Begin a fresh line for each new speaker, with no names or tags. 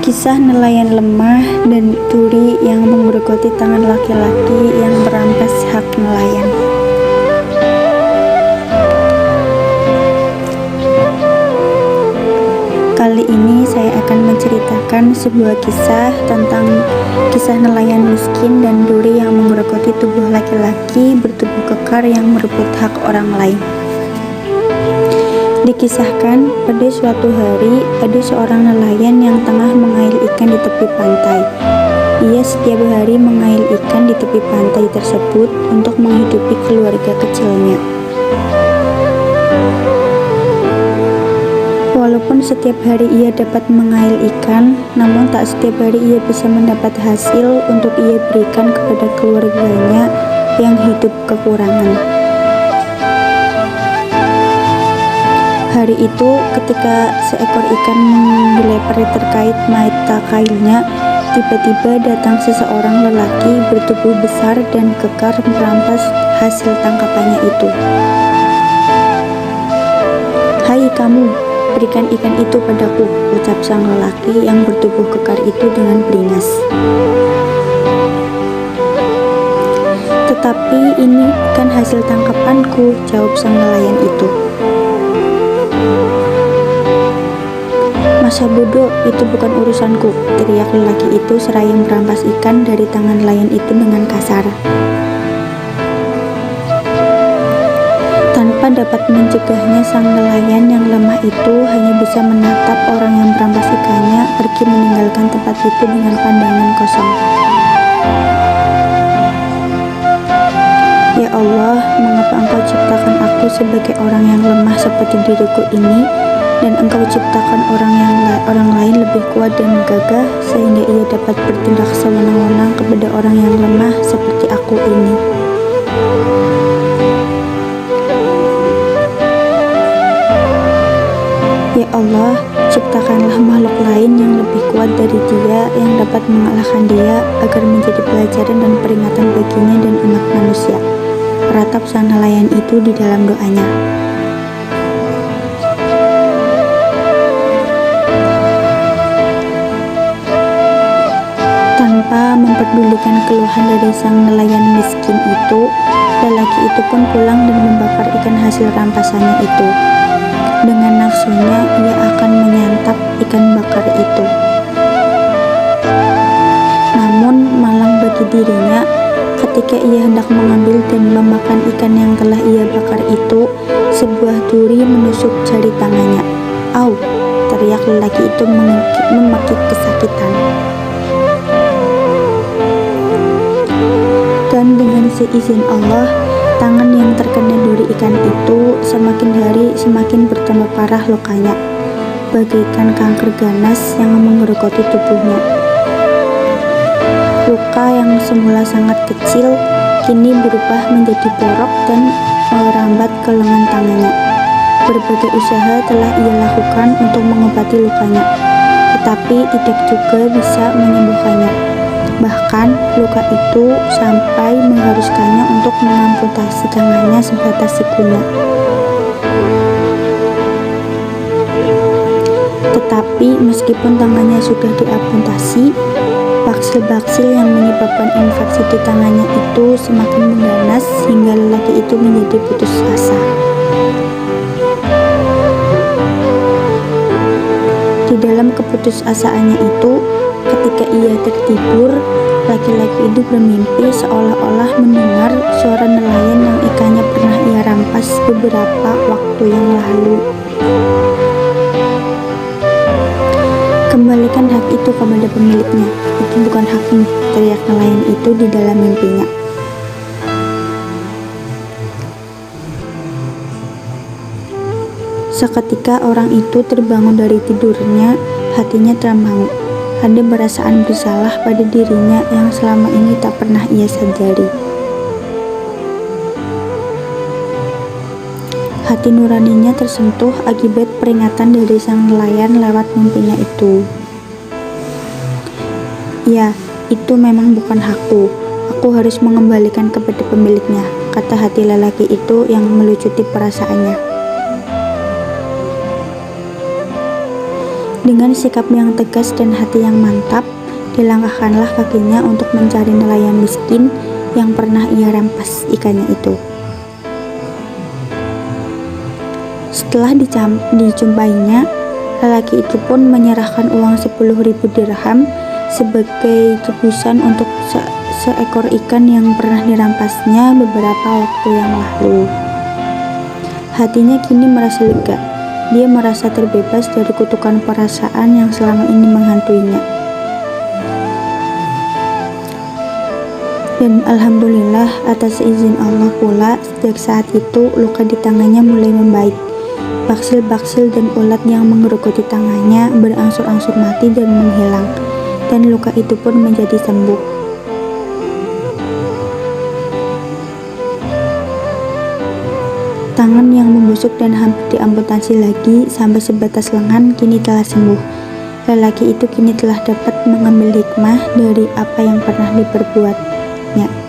Kisah nelayan lemah dan duri yang menggerogoti tangan laki-laki yang merampas hak nelayan. Kali ini saya akan menceritakan sebuah kisah tentang kisah nelayan miskin dan duri yang menggerogoti tubuh laki-laki bertubuh kekar yang merebut hak orang lain. Dikisahkan, pada suatu hari ada seorang nelayan yang tengah mengail ikan di tepi pantai. Ia setiap hari mengail ikan di tepi pantai tersebut untuk menghidupi keluarga kecilnya. Walaupun setiap hari ia dapat mengail ikan, namun tak setiap hari ia bisa mendapat hasil untuk ia berikan kepada keluarganya yang hidup kekurangan. Hari itu, ketika seekor ikan dilepari terkait mata kailnya, tiba-tiba datang seseorang lelaki bertubuh besar dan kekar merampas hasil tangkapannya itu. "Hai kamu, berikan ikan itu padaku," ucap sang lelaki yang bertubuh kekar itu dengan beringas. "Tetapi ini kan hasil tangkapanku," jawab sang nelayan itu. "Masa bodoh, itu bukan urusanku," teriak lelaki itu seraya merampas ikan dari tangan nelayan itu dengan kasar. Tanpa dapat mencegahnya, sang nelayan yang lemah itu hanya bisa menatap orang yang merampas ikannya pergi meninggalkan tempat itu dengan pandangan kosong. "Ya Allah, mengapa Engkau ciptakan aku sebagai orang yang lemah seperti diriku ini, dan Engkau ciptakan orang lain lebih kuat dan gagah sehingga ia dapat bertindak sewenang-wenang kepada orang yang lemah seperti aku ini. Ya Allah, ciptakanlah makhluk lain yang lebih kuat dari dia, yang dapat mengalahkan dia, agar menjadi pelajaran dan peringatan baginya dan umat manusia," ratap sang nelayan itu di dalam doanya. Tanpa memperdulikan keluhan dari sang nelayan miskin itu, lelaki itu pun pulang dan membakar ikan hasil rampasannya itu. Dengan nafsunya, ia akan menyantap ikan bakar itu. Namun, malang bagi dirinya, ketika ia hendak mengambil dan memakan ikan yang telah ia bakar itu, sebuah duri menusuk jari tangannya. "Au!" teriak lelaki itu memaki kesakitan. Dan dengan seizin Allah, tangan yang terkena duri ikan itu semakin hari semakin bertambah parah lukanya, bagaikan kanker ganas yang menggerogoti tubuhnya. Luka yang semula sangat kecil kini berubah menjadi borok dan merambat ke lengan tangannya. Berbagai usaha telah ia lakukan untuk mengobati lukanya, tetapi tidak juga bisa menyembuhkannya. Bahkan luka itu sampai mengharuskannya untuk mengamputasi tangannya sebatas sikunya. Tetapi meskipun tangannya sudah diamputasi, baksil-baksil yang menyebabkan infeksi di tangannya itu semakin mengganas hingga lelaki itu menjadi putus asa. Di dalam keputusasaannya itu, ketika ia tertidur, laki-laki itu bermimpi seolah-olah mendengar suara nelayan yang ikannya pernah ia rampas beberapa waktu yang lalu. "Kembalikan hak itu kepada pemiliknya, itu bukan hakmu," teriak nelayan itu di dalam mimpinya. Seketika orang itu terbangun dari tidurnya, hatinya termangu. Ada perasaan bersalah pada dirinya yang selama ini tak pernah ia sadari. Hati nuraninya tersentuh akibat peringatan dari sang nelayan lewat mimpinya itu. "Ya, itu memang bukan hakku. Aku harus mengembalikan kepada pemiliknya," kata hati lelaki itu yang melucuti perasaannya. Dengan sikap yang tegas dan hati yang mantap, dilangkahkanlah kakinya untuk mencari nelayan miskin yang pernah ia rampas ikannya itu. Setelah dijumpainya, lelaki itu pun menyerahkan uang 10.000 dirham sebagai tebusan untuk seekor ikan yang pernah dirampasnya beberapa waktu yang lalu. Hatinya kini merasa lega. Dia merasa terbebas dari kutukan perasaan yang selama ini menghantuinya. Dan alhamdulillah, atas izin Allah pula, sejak saat itu luka di tangannya mulai membaik. Baksil-baksil dan ulat yang menggerogoti tangannya berangsur-angsur mati dan menghilang, dan luka itu pun menjadi sembuh. Tangan yang membusuk dan hampir diamputasi lagi sampai sebatas lengan kini telah sembuh. Lelaki itu kini telah dapat mengambil hikmah dari apa yang pernah diperbuatnya.